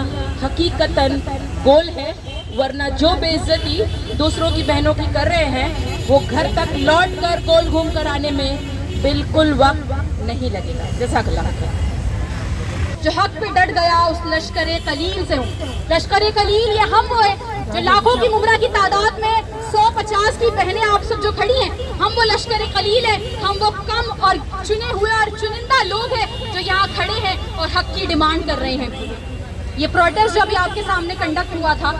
हकीकतन गोल है, वरना जो बेइज्जती दूसरों की बहनों की कर रहे हैं वो घर तक लौट कर गोल घूम कर आने में बिल्कुल वक्त नहीं लगेगा। जज़ाकल्लाह खैर। जो हक पे डट गया उस लश्कर-ए कलील से हूँ। लश्कर-ए कलील ये हम वो है जो लाखों की मुमरा की तादाद में 150 की बहनें आप सब जो खड़ी हैं, हम वो लश्कर-ए कलील है। हम वो कम और चुने हुए और चुनिंदा लोग हैं जो यहाँ खड़े हैं और हक की डिमांड कर रहे हैं। ये प्रोटेस्ट जो अभी आपके सामने कंडक्ट हुआ था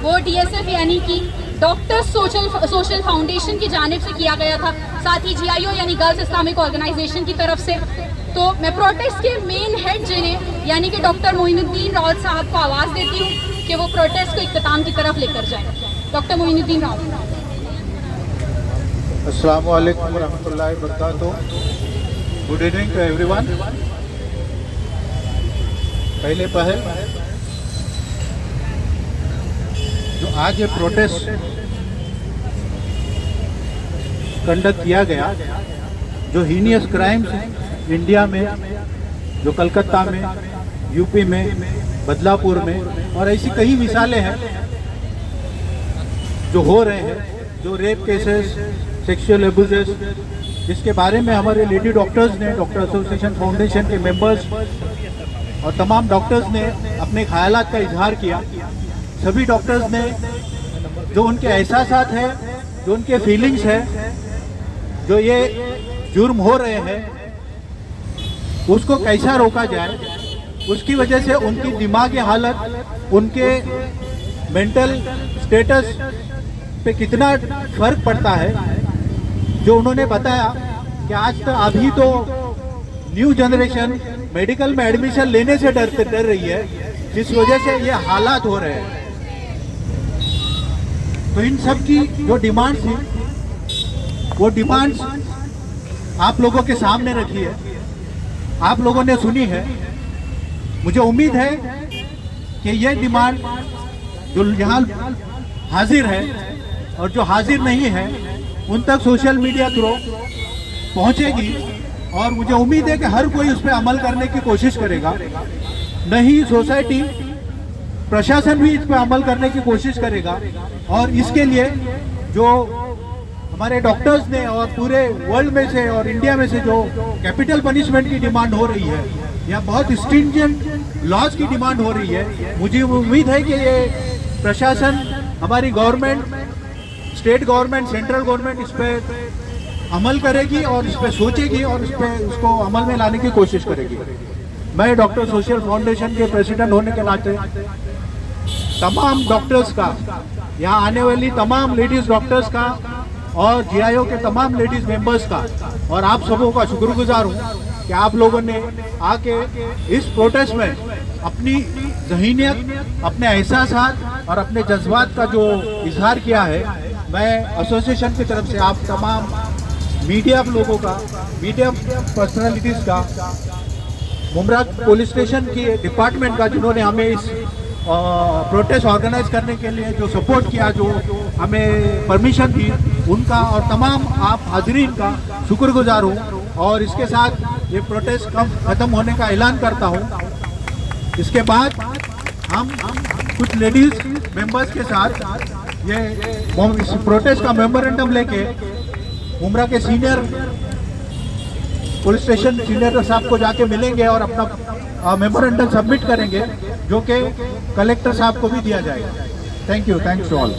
वो DSF यानी कि डॉक्टर्स सोशल फाउंडेशन की जानिब से किया गया था, साथ ही GIO यानी गर्ल्स इस्लामिक ऑर्गेनाइजेशन की तरफ से। तो मैं प्रोटेस्ट के मेन हेड जिन्हें यानी कि डॉक्टर मोइनुद्दीन रावत साहब को आवाज़ देती हूँ कि वो प्रोटेस्ट को इख्तिताम की तरफ लेकर जाए। डॉक्टर मोइनुद्दीन रावत। अस्सलाम वालेकुम रहमतुल्लाहि व बरकातुहू। Good evening to everyone. पहल जो आज ये प्रोटेस्ट कंडक्ट किया गया, जो हीनियस क्राइम्स इंडिया में, जो कलकत्ता में, यूपी में, बदलापुर में और ऐसी कई मिसालें हैं जो हो रहे हैं, जो रेप केसेस, सेक्सुअल एब्यूजेस, जिसके बारे में हमारे लेडी डॉक्टर्स ने, डॉक्टर एसोसिएशन फाउंडेशन के मेंबर्स और तमाम डॉक्टर्स ने अपने ख्यालात का इजहार किया। सभी डॉक्टर्स ने जो उनके एहसासात हैं, जो उनके फीलिंग्स हैं, जो ये जुर्म हो रहे हैं उसको कैसा रोका जाए, उसकी वजह से उनकी दिमागी हालत, उनके मेंटल स्टेटस पे कितना फर्क पड़ता है, जो उन्होंने बताया कि आज तो अभी तो न्यू जनरेशन मेडिकल में एडमिशन लेने से डर रही है, जिस वजह से ये हालात हो रहे हैं। तो इन सब की जो डिमांड्स थी वो डिमांड्स आप लोगों के सामने रखी है, आप लोगों ने सुनी है। मुझे उम्मीद है कि ये डिमांड जो यहाँ हाजिर है और जो हाजिर नहीं है उन तक सोशल मीडिया थ्रू पहुँचेगी और मुझे उम्मीद है कि हर कोई उस पर अमल करने की कोशिश करेगा। नहीं सोसाइटी, प्रशासन भी इस पर अमल करने की कोशिश करेगा और इसके लिए जो हमारे डॉक्टर्स ने और पूरे वर्ल्ड में से और इंडिया में से जो कैपिटल पनिशमेंट की डिमांड हो रही है या बहुत स्ट्रिंजेंट लॉज की डिमांड हो रही है, मुझे उम्मीद है कि ये प्रशासन, हमारी government, state government, central government इस पर अमल करेगी और इस पर सोचेगी और इस पर उसको अमल में लाने की कोशिश करेगी। मैं डॉक्टर सोशल फाउंडेशन के प्रेसिडेंट होने के नाते तमाम डॉक्टर्स का, यहाँ आने वाली तमाम लेडीज़ डॉक्टर्स का और जीआईओ के तमाम लेडीज़ मेंबर्स का और आप सबों का शुक्रगुजार हूँ कि आप लोगों ने आके इस प्रोटेस्ट में अपनी ज़हीनियत, अपने एहसासात और अपने जज्बात का जो इजहार किया है। मैं एसोसिएशन की तरफ से आप तमाम मीडिया लोगों का, मीडिया पर्सनालिटीज़ का, मुमरा पुलिस स्टेशन के डिपार्टमेंट का, जिन्होंने हमें इस प्रोटेस्ट ऑर्गेनाइज करने के लिए जो सपोर्ट किया, जो हमें परमिशन दी, उनका और तमाम आप हाजरीन का शुक्रगुजार हूँ। और इसके साथ ये प्रोटेस्ट ख़त्म होने का ऐलान करता हूँ। इसके बाद हम कुछ लेडीज़ मेंबर्स के साथ ये इस प्रोटेस्ट का मेमोरेंडम लेके मुमरा के सीनियर पुलिस स्टेशन सीनियर साहब को जाके मिलेंगे और अपना मेमोरेंडम सबमिट करेंगे, जो कि कलेक्टर साहब को भी दिया जाएगा। Thank you, thanks to all.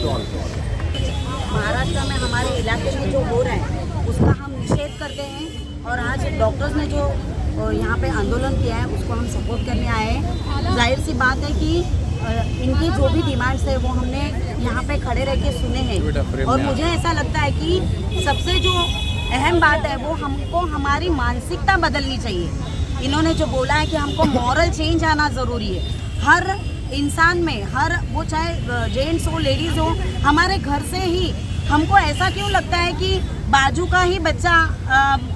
Maharashtra में हमारे इलाके में जो हो रहा है उसका हम निषेध करते हैं और आज डॉक्टर्स ने जो यहाँ पे आंदोलन किया है उसको हम सपोर्ट करने आए हैं। जाहिर सी बात है कि इनकी जो भी डिमांड्स है वो हमने यहाँ पे खड़े रह के सुने हैं और मुझे ऐसा लगता है कि सबसे जो अहम बात है वो हमको हमारी मानसिकता बदलनी चाहिए। इन्होंने जो बोला है कि हमको मॉरल चेंज आना ज़रूरी है। हर इंसान में, हर वो चाहे जेंट्स हो लेडीज़ हो, हमारे घर से ही हमको ऐसा क्यों लगता है कि बाजू का ही बच्चा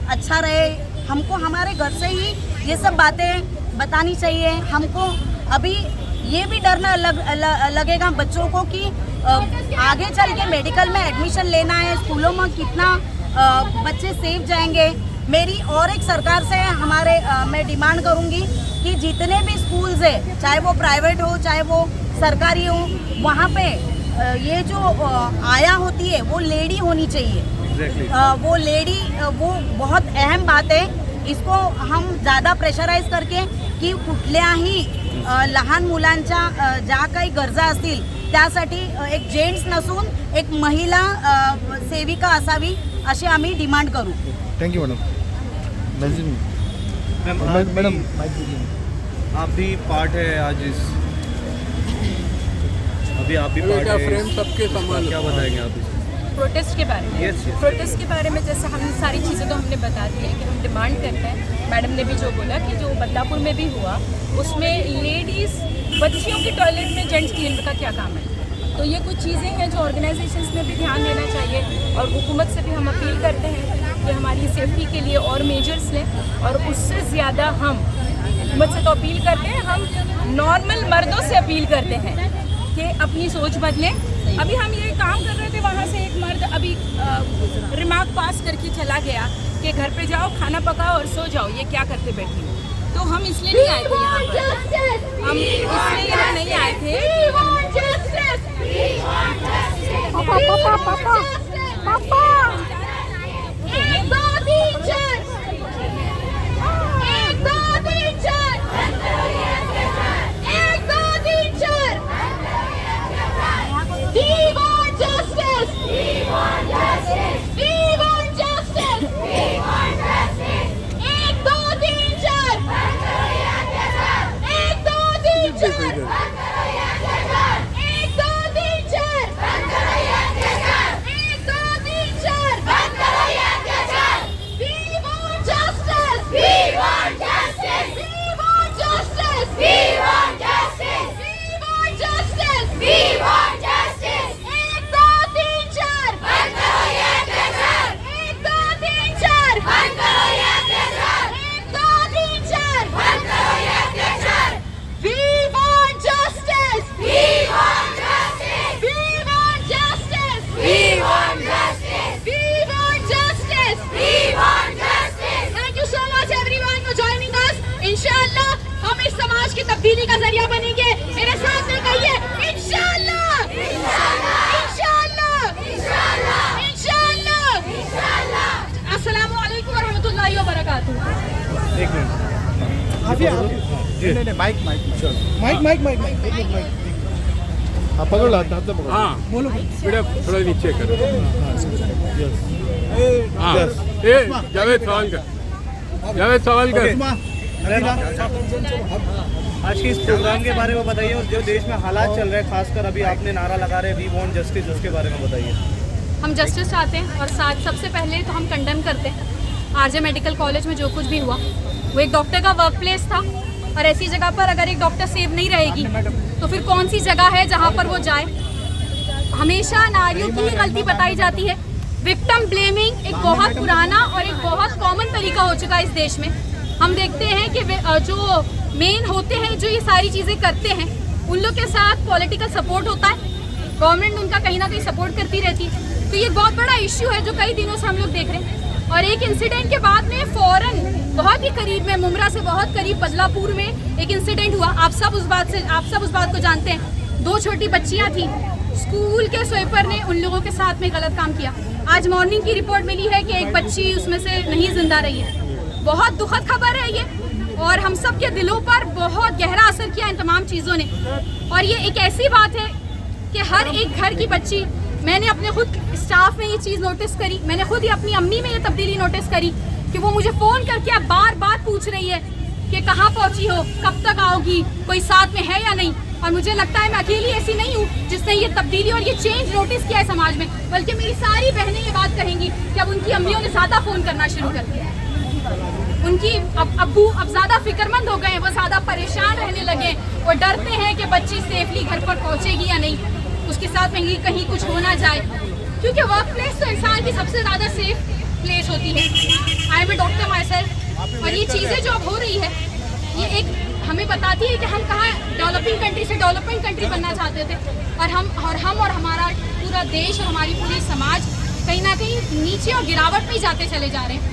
अच्छा रहे। हमको हमारे घर से ही ये सब बातें बतानी चाहिए। हमको अभी ये भी डरना लगेगा बच्चों को कि आगे चल के मेडिकल में एडमिशन लेना है, स्कूलों में कितना बच्चे सेफ जाएंगे। मेरी और एक सरकार से मैं डिमांड करूंगी कि जितने भी स्कूल्स है, चाहे वो प्राइवेट हो चाहे वो सरकारी हो, वहाँ पे ये जो आया होती है वो लेडी होनी चाहिए। वो लेडी वो बहुत अहम बात है। इसको हम ज़्यादा प्रेशराइज करके की कुठल्याही लहान मुलांच्या ज्या काही गरजा असतील त्यासाठी एक जेंट्स नसून एक महिला सेविका असावी अशी आम्ही डिमांड करू। Thank you madam. आप भी पार्ट है आज इस, अभी आप भी पार्ट है, फ्रेम सबके समान, क्या बताएंगे आप इस प्रोटेस्ट के बारे में? Yes. प्रोटेस्ट के बारे में जैसे हम सारी चीज़ें तो हमने बता दी है कि हम डिमांड करते हैं। मैडम ने भी जो बोला कि जो बदलापुर में भी हुआ उसमें लेडीज़ बच्चियों की टॉयलेट में जेंट्स क्लीनर का क्या काम है। तो ये कुछ चीज़ें हैं जो ऑर्गेनाइजेशंस में भी ध्यान देना चाहिए और हुकूमत से भी हम अपील करते हैं कि हमारी सेफ्टी के लिए और मेजर्स लें। और उससे ज़्यादा हम हुकूमत से तो अपील करते हैं, हम नॉर्मल मर्दों से अपील करते हैं कि अपनी सोच बदलें। अभी हम ये काम कर रहे थे, वहाँ से एक मर्द अभी रिमार्क पास करके चला गया कि घर पे जाओ, खाना पकाओ और सो जाओ, ये क्या करते बैठी हो। तो हम इसलिए नहीं आए थे यहाँ पर, हम इसलिए यहाँ नहीं आए थे। तब्दीली का जरिया बनेंगे। मेरे साथ में कहिए इंशाअल्लाह, इंशाअल्लाह, इंशाअल्लाह, इंशाअल्लाह। एक मिनट नहीं माइक आप पकड़ लो, हाथ से पकड़ो। हाँ बेटा थोड़ा नीचे करो। हाँ Yes. ए जावेद सवाल कर, जावेद सवाल कर। आज के इस प्रोग्राम के बारे में बताइए, और जो देश में हालात चल रहे हैं, खासकर अभी आपने नारा लगा रहे वी वांट जस्टिस, उसके बारे में बताइए। हम जस्टिस चाहते हैं और साथ सबसे पहले तो हम कंडेम करते हैं आरजे मेडिकल कॉलेज में जो कुछ भी हुआ। वो एक डॉक्टर का वर्क प्लेस था और ऐसी जगह पर अगर एक डॉक्टर सेव नहीं रहेगी तो फिर कौन सी जगह है जहाँ पर वो जाए। हमेशा नारियों की ही गलती बताई जाती है। विक्टिम ब्लेमिंग एक बहुत पुराना और एक बहुत कॉमन तरीका हो चुका है इस देश में। हम देखते हैं कि जो मेन होते हैं जो ये सारी चीज़ें करते हैं उन लोग के साथ पॉलिटिकल सपोर्ट होता है, गवर्नमेंट उनका कहीं ना कहीं सपोर्ट करती रहती है। तो ये बहुत बड़ा इश्यू है जो कई दिनों से हम लोग देख रहे हैं। और एक इंसिडेंट के बाद में फौरन बहुत ही करीब में मुमरा से बहुत करीब बदलापुर में एक इंसिडेंट हुआ। आप सब उस बात को जानते हैं। 2 छोटी बच्चियां थी, स्कूल के स्वीपर ने उन लोगों के साथ में गलत काम किया। आज मॉर्निंग की रिपोर्ट मिली है कि एक बच्ची उसमें से नहीं जिंदा रही है। बहुत दुखद खबर है ये और हम सब के दिलों पर बहुत गहरा असर किया इन तमाम चीज़ों ने। और ये एक ऐसी बात है कि हर एक घर की बच्ची, मैंने अपने खुद स्टाफ में ये चीज़ नोटिस करी, मैंने खुद ही अपनी अम्मी में ये तब्दीली नोटिस करी कि वो मुझे फ़ोन करके अब बार बार पूछ रही है कि कहाँ पहुँची हो, कब तक आओगी, कोई साथ में है या नहीं। और मुझे लगता है मैं अकेली ऐसी नहीं हूँ जिसने ये तब्दीली और ये चेंज नोटिस किया है समाज में, बल्कि मेरी सारी बहनें ये बात कहेंगी कि अब उनकी अम्मियों ने ज़्यादा फ़ोन करना शुरू कर दिया है। उनकी अब्बू अब ज़्यादा फिक्रमंद हो गए हैं, वो ज़्यादा परेशान रहने लगे, वो डरते हैं कि बच्ची सेफली घर पर पहुँचेगी या नहीं, उसके साथ में कहीं कुछ हो ना जाए। क्योंकि वर्क प्लेस तो इंसान की सबसे ज़्यादा सेफ प्लेस होती है। I am a doctor myself. और ये चीज़ें जो अब हो रही है ये एक हमें बताती है कि हम कहाँ डेवलपिंग कंट्री से डेवलपमेंट कंट्री बनना चाहते थे और हम और हमारा पूरा देश और हमारी पूरी समाज कहीं ना कहीं नीचे और गिरावट में ही जाते चले जा रहे हैं।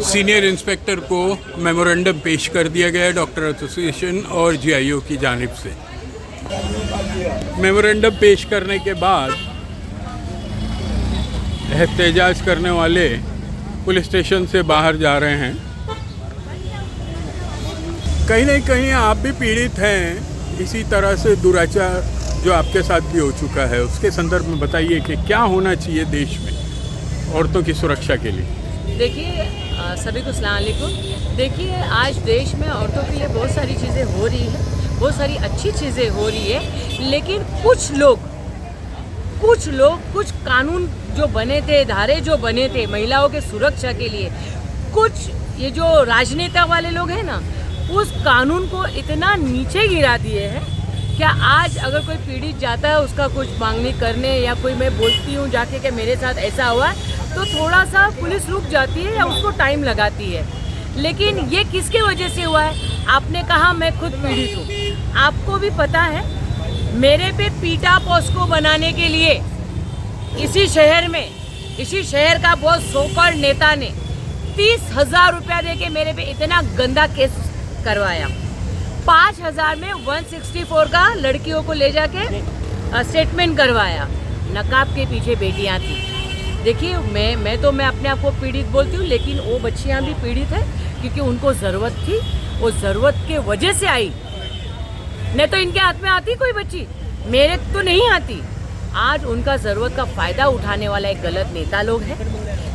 सीनियर इंस्पेक्टर को मेमोरेंडम पेश कर दिया गया है डॉक्टर एसोसिएशन और जीआईओ की जानिब से। मेमोरेंडम पेश करने के बाद एहतजाज करने वाले पुलिस स्टेशन से बाहर जा रहे हैं। कहीं ना कहीं आप भी पीड़ित हैं इसी तरह से दुराचार जो आपके साथ भी हो चुका है, उसके संदर्भ में बताइए कि क्या होना चाहिए देश में औरतों की सुरक्षा के लिए। देखिए सभी को अस्सलाम वालेकुम। देखिए आज देश में औरतों के लिए बहुत सारी चीज़ें हो रही है, बहुत सारी अच्छी चीज़ें हो रही है, लेकिन कुछ लोग कुछ कानून जो बने थे, धारे जो बने थे महिलाओं के सुरक्षा के लिए, कुछ ये जो राजनेता वाले लोग हैं ना, उस कानून को इतना नीचे गिरा दिए हैं। क्या आज अगर कोई पीड़ित जाता है उसका कुछ मांगनी करने या कोई मैं बोलती हूँ जाके कि मेरे साथ ऐसा हुआ है, तो थोड़ा सा पुलिस रुक जाती है या उसको टाइम लगाती है। लेकिन ये किसके वजह से हुआ है? आपने कहा मैं खुद पीड़ित हूँ, आपको भी पता है मेरे पे पीटा पॉस्को बनाने के लिए इसी शहर का बहुत सोकर नेता ने 30,000 रुपया दे के मेरे पे इतना गंदा केस करवाया। 5,000 में 164 का लड़कियों को ले जाके स्टेटमेंट करवाया। नकाब के पीछे बेटियां थी। देखिए मैं अपने आप को पीड़ित बोलती हूँ, लेकिन वो बच्चियां भी पीड़ित है क्योंकि उनको ज़रूरत थी, वो ज़रूरत के वजह से आई। नहीं तो इनके हाथ में आती कोई बच्ची, मेरे तो नहीं आती। आज उनका ज़रूरत का फ़ायदा उठाने वाला एक गलत नेता लोग हैं।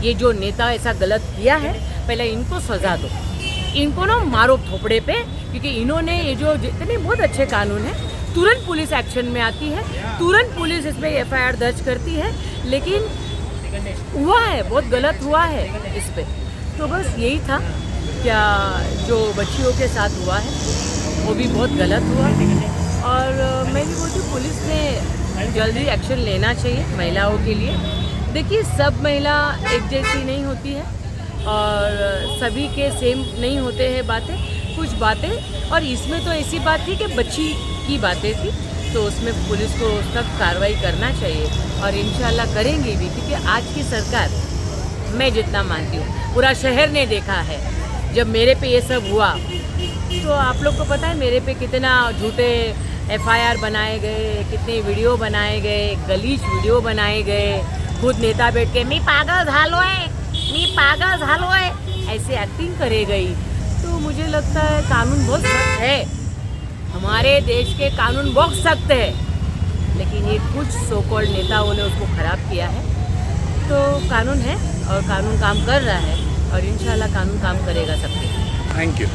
ये जो नेता ऐसा गलत किया है, पहले इनको सज़ा दो, इनको ना मारो थोपड़े पे, क्योंकि इन्होंने ये जो जितने बहुत अच्छे कानून हैं तुरंत पुलिस एक्शन में आती है, तुरंत पुलिस इसमें FIR दर्ज करती है, लेकिन हुआ है बहुत गलत हुआ है इस पे। तो बस यही था, क्या जो बच्चियों के साथ हुआ है वो भी बहुत गलत हुआ, और मैं भी बोलती हूँ पुलिस ने जल्दी एक्शन लेना चाहिए महिलाओं के लिए। देखिए सब महिला एक जैसी नहीं होती है और सभी के सेम नहीं होते हैं बातें, कुछ बातें, और इसमें तो ऐसी बात थी कि बच्ची की बातें थी, तो उसमें पुलिस को सख्त कार्रवाई करना चाहिए और इंशाल्लाह करेंगे भी, क्योंकि आज की सरकार, मैं जितना मानती हूँ, पूरा शहर ने देखा है। जब मेरे पे ये सब हुआ तो आप लोग को पता है मेरे पे कितना झूठे FIR बनाए गए, कितने वीडियो बनाए गए, गलीच वीडियो बनाए गए। खुद नेता बैठ के मी पागल झालो है ऐसे एक्टिंग करे गई। तो मुझे लगता है कानून बहुत सख्त है, हमारे देश के कानून बहुत सख्त है, लेकिन ये कुछ सो कॉल्ड नेताओं ने उसको ख़राब किया है। तो कानून है और कानून काम कर रहा है और इंशाल्लाह कानून काम करेगा सबके। Thank you.